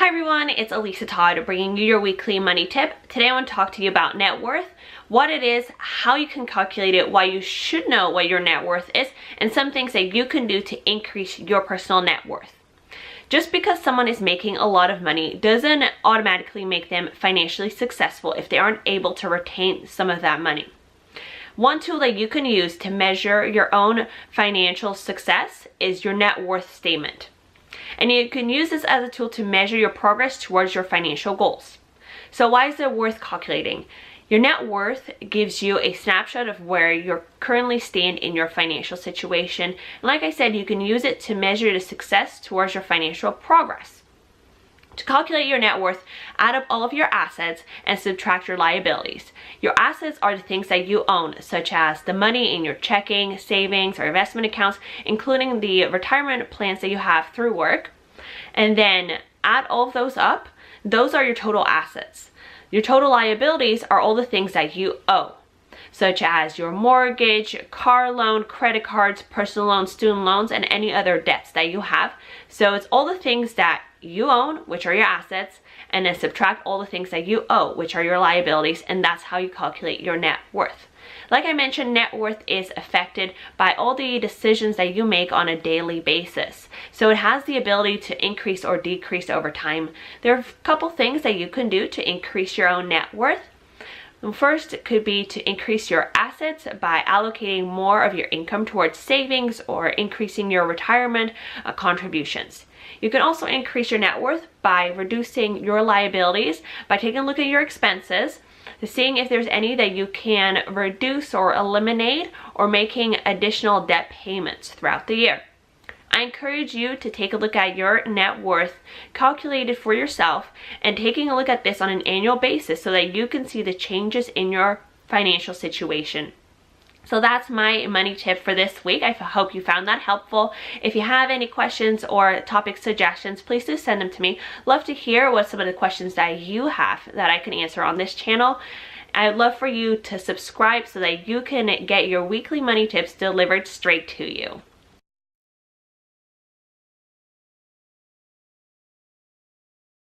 Hi everyone, it's Alissa Todd bringing you your weekly money tip. Today I want to talk to you about net worth, what it is, how you can calculate it, why you should know what your net worth is, and some things that you can do to increase your personal net worth. Just because someone is making a lot of money doesn't automatically make them financially successful if they aren't able to retain some of that money. One tool that you can use to measure your own financial success is your net worth statement. And you can use this as a tool to measure your progress towards your financial goals. So why is it worth calculating? Your net worth gives you a snapshot of where you currently stand in your financial situation. And like I said, you can use it to measure the success towards your financial progress. To calculate your net worth, add up all of your assets and subtract your liabilities. Your assets are the things that you own, such as the money in your checking, savings, or investment accounts, including the retirement plans that you have through work. And then add all of those up. Those are your total assets. Your total liabilities are all the things that you owe, such as your mortgage, car loan, credit cards, personal loans, student loans, and any other debts that you have. So it's all the things that you own, which are your assets, and then subtract all the things that you owe, which are your liabilities, and that's how you calculate your net worth. Like I mentioned, net worth is affected by all the decisions that you make on a daily basis. So it has the ability to increase or decrease over time. There are a couple things that you can do to increase your own net worth. First, it could be to increase your assets by allocating more of your income towards savings or increasing your retirement contributions. You can also increase your net worth by reducing your liabilities by taking a look at your expenses, seeing if there's any that you can reduce or eliminate, or making additional debt payments throughout the year. I encourage you to take a look at your net worth, calculate it for yourself, and taking a look at this on an annual basis so that you can see the changes in your financial situation. So that's my money tip for this week. I hope you found that helpful. If you have any questions or topic suggestions, please do send them to me. Love to hear what some of the questions that you have that I can answer on this channel. I'd love for you to subscribe so that you can get your weekly money tips delivered straight to you.